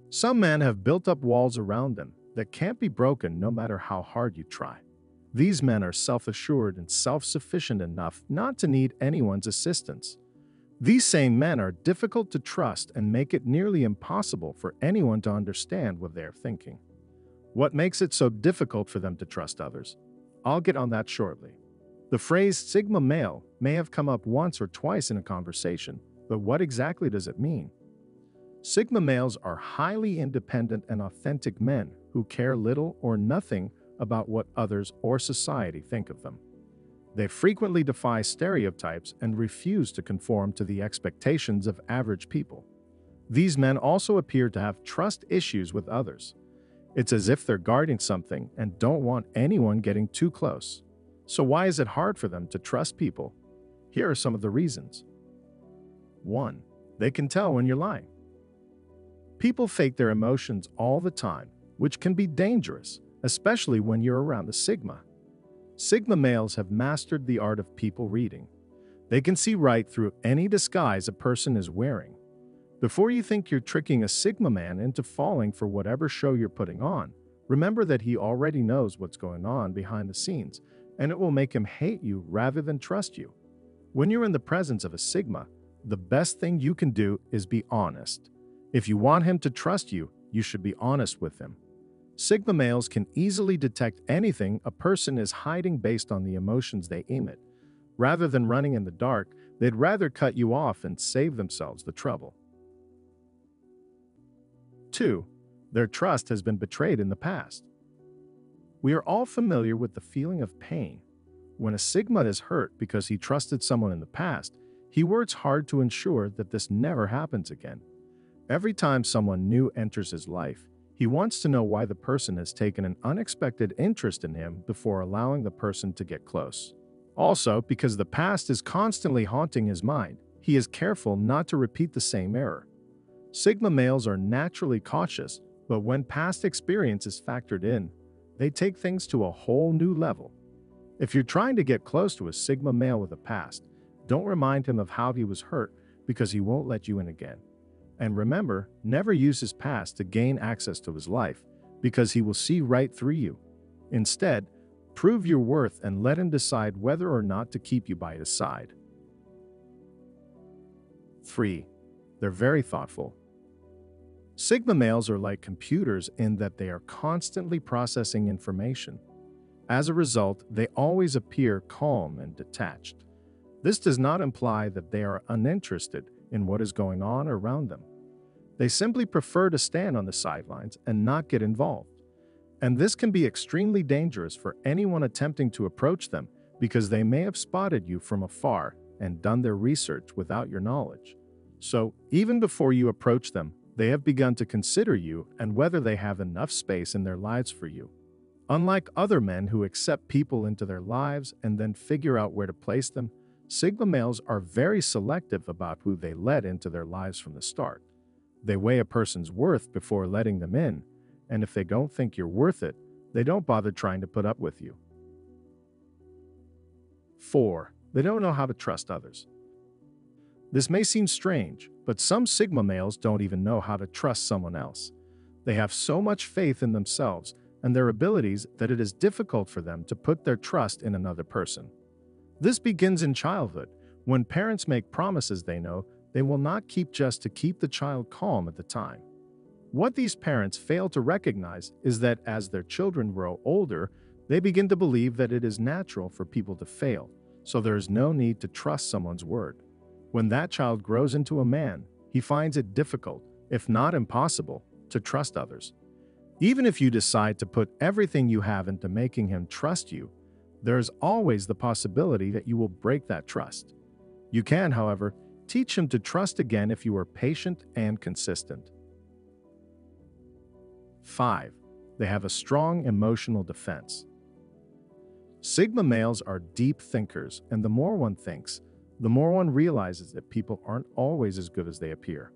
Some men have built up walls around them that can't be broken no matter how hard you try. These men are self-assured and self-sufficient enough not to need anyone's assistance. These same men are difficult to trust and make it nearly impossible for anyone to understand what they are thinking. What makes it so difficult for them to trust others? I'll get on that shortly. The phrase Sigma male may have come up once or twice in a conversation, but what exactly does it mean? Sigma males are highly independent and authentic men who care little or nothing about what others or society think of them. They frequently defy stereotypes and refuse to conform to the expectations of average people. These men also appear to have trust issues with others. It's as if they're guarding something and don't want anyone getting too close. So why is it hard for them to trust people? Here are some of the reasons. 1. They can tell when you're lying. People fake their emotions all the time, which can be dangerous, especially when you're around a Sigma. Sigma males have mastered the art of people reading. They can see right through any disguise a person is wearing. Before you think you're tricking a Sigma man into falling for whatever show you're putting on, remember that he already knows what's going on behind the scenes, and it will make him hate you rather than trust you. When you're in the presence of a Sigma, the best thing you can do is be honest. If you want him to trust you, you should be honest with him. Sigma males can easily detect anything a person is hiding based on the emotions they emit. Rather than running in the dark, they'd rather cut you off and save themselves the trouble. 2. Their trust has been betrayed in the past. We are all familiar with the feeling of pain. When a Sigma is hurt because he trusted someone in the past, he works hard to ensure that this never happens again. Every time someone new enters his life, he wants to know why the person has taken an unexpected interest in him before allowing the person to get close. Also, because the past is constantly haunting his mind, he is careful not to repeat the same error. Sigma males are naturally cautious, but when past experience is factored in, they take things to a whole new level. If you're trying to get close to a Sigma male with a past, don't remind him of how he was hurt because he won't let you in again. And remember, never use his past to gain access to his life, because he will see right through you. Instead, prove your worth and let him decide whether or not to keep you by his side. 3. They're very thoughtful. Sigma males are like computers in that they are constantly processing information. As a result, they always appear calm and detached. This does not imply that they are uninterested in what is going on around them. They simply prefer to stand on the sidelines and not get involved. And this can be extremely dangerous for anyone attempting to approach them because they may have spotted you from afar and done their research without your knowledge. So, even before you approach them, they have begun to consider you and whether they have enough space in their lives for you. Unlike other men who accept people into their lives and then figure out where to place them, Sigma males are very selective about who they let into their lives from the start. They weigh a person's worth before letting them in, and if they don't think you're worth it, they don't bother trying to put up with you. 4. They don't know how to trust others. This may seem strange, but some Sigma males don't even know how to trust someone else. They have so much faith in themselves and their abilities that it is difficult for them to put their trust in another person. This begins in childhood, when parents make promises they know they will not keep just to keep the child calm at the time. What these parents fail to recognize is that as their children grow older, they begin to believe that it is natural for people to fail, so there is no need to trust someone's word. When that child grows into a man, he finds it difficult, if not impossible, to trust others. Even if you decide to put everything you have into making him trust you, there is always the possibility that you will break that trust. You can, however, teach him to trust again if you are patient and consistent. 5. They have a strong emotional defense. Sigma males are deep thinkers, and the more one thinks, the more one realizes that people aren't always as good as they appear.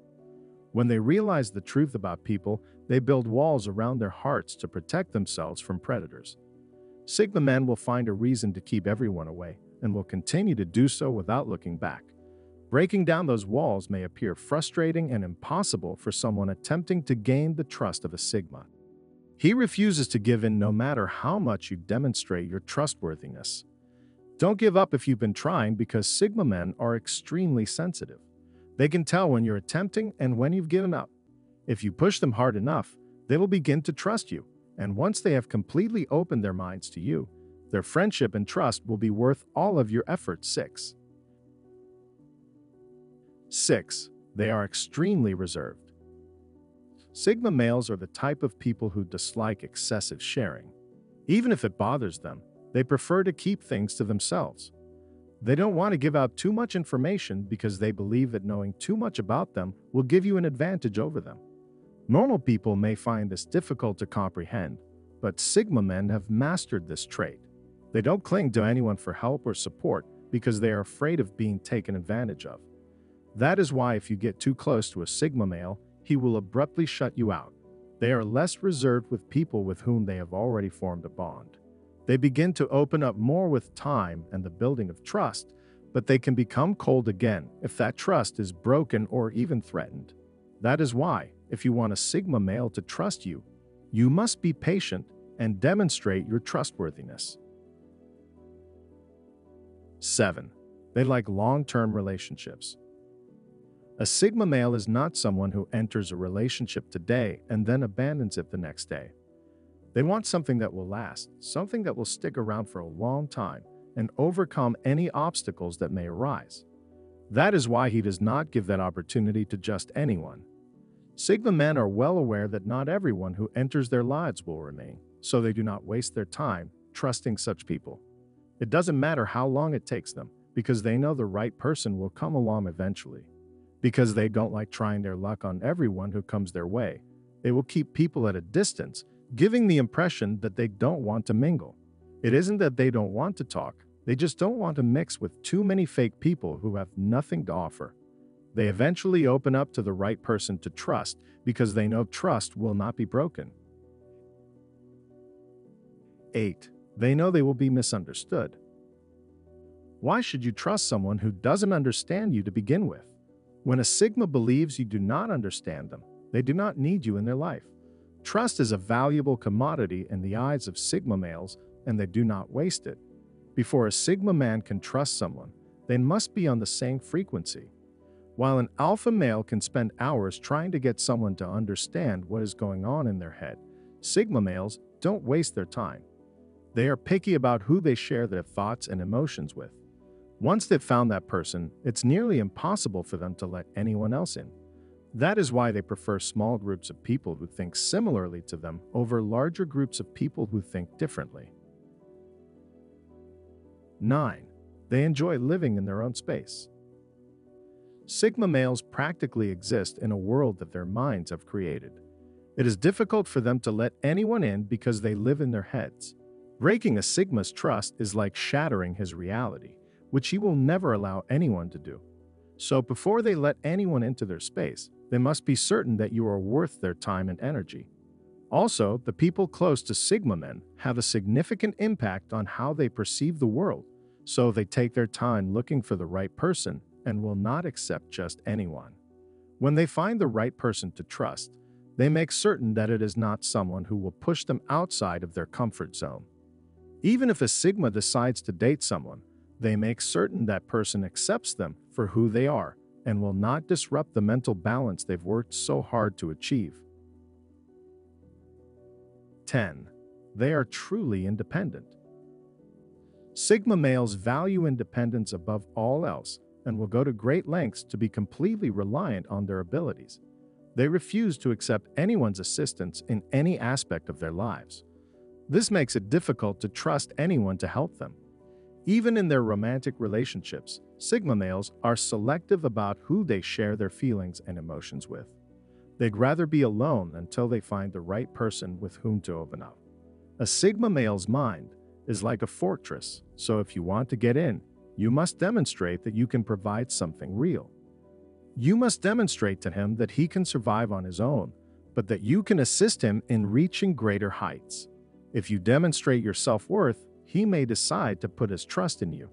When they realize the truth about people, they build walls around their hearts to protect themselves from predators. Sigma men will find a reason to keep everyone away and will continue to do so without looking back. Breaking down those walls may appear frustrating and impossible for someone attempting to gain the trust of a Sigma. He refuses to give in no matter how much you demonstrate your trustworthiness. Don't give up if you've been trying, because Sigma men are extremely sensitive. They can tell when you're attempting and when you've given up. If you push them hard enough, they will begin to trust you, and once they have completely opened their minds to you, their friendship and trust will be worth all of your efforts. 6. They are extremely reserved. Sigma males are the type of people who dislike excessive sharing. Even if it bothers them, they prefer to keep things to themselves. They don't want to give out too much information because they believe that knowing too much about them will give you an advantage over them. Normal people may find this difficult to comprehend, but Sigma men have mastered this trait. They don't cling to anyone for help or support because they are afraid of being taken advantage of. That is why if you get too close to a Sigma male, he will abruptly shut you out. They are less reserved with people with whom they have already formed a bond. They begin to open up more with time and the building of trust, but they can become cold again if that trust is broken or even threatened. That is why, if you want a Sigma male to trust you, you must be patient and demonstrate your trustworthiness. 7. They like long-term relationships. A Sigma male is not someone who enters a relationship today and then abandons it the next day. They want something that will last, something that will stick around for a long time and overcome any obstacles that may arise. That is why he does not give that opportunity to just anyone. Sigma men are well aware that not everyone who enters their lives will remain, so they do not waste their time trusting such people. It doesn't matter how long it takes them, because they know the right person will come along eventually. Because they don't like trying their luck on everyone who comes their way, they will keep people at a distance, giving the impression that they don't want to mingle. It isn't that they don't want to talk, they just don't want to mix with too many fake people who have nothing to offer. They eventually open up to the right person to trust because they know trust will not be broken. 8. They know they will be misunderstood. Why should you trust someone who doesn't understand you to begin with? When a Sigma believes you do not understand them, they do not need you in their life. Trust is a valuable commodity in the eyes of Sigma males, and they do not waste it. Before a Sigma man can trust someone, they must be on the same frequency. While an alpha male can spend hours trying to get someone to understand what is going on in their head, Sigma males don't waste their time. They are picky about who they share their thoughts and emotions with. Once they've found that person, it's nearly impossible for them to let anyone else in. That is why they prefer small groups of people who think similarly to them over larger groups of people who think differently. 9. They enjoy living in their own space. Sigma males practically exist in a world that their minds have created. It is difficult for them to let anyone in because they live in their heads. Breaking a Sigma's trust is like shattering his reality, which he will never allow anyone to do. So before they let anyone into their space, they must be certain that you are worth their time and energy. Also, the people close to Sigma men have a significant impact on how they perceive the world, so they take their time looking for the right person and will not accept just anyone. When they find the right person to trust, they make certain that it is not someone who will push them outside of their comfort zone. Even if a Sigma decides to date someone, they make certain that person accepts them for who they are and will not disrupt the mental balance they've worked so hard to achieve. 10. They are truly independent. Sigma males value independence above all else and will go to great lengths to be completely reliant on their abilities. They refuse to accept anyone's assistance in any aspect of their lives. This makes it difficult to trust anyone to help them. Even in their romantic relationships, Sigma males are selective about who they share their feelings and emotions with. They'd rather be alone until they find the right person with whom to open up. A Sigma male's mind is like a fortress, so if you want to get in, you must demonstrate that you can provide something real. You must demonstrate to him that he can survive on his own, but that you can assist him in reaching greater heights. If you demonstrate your self-worth, he may decide to put his trust in you.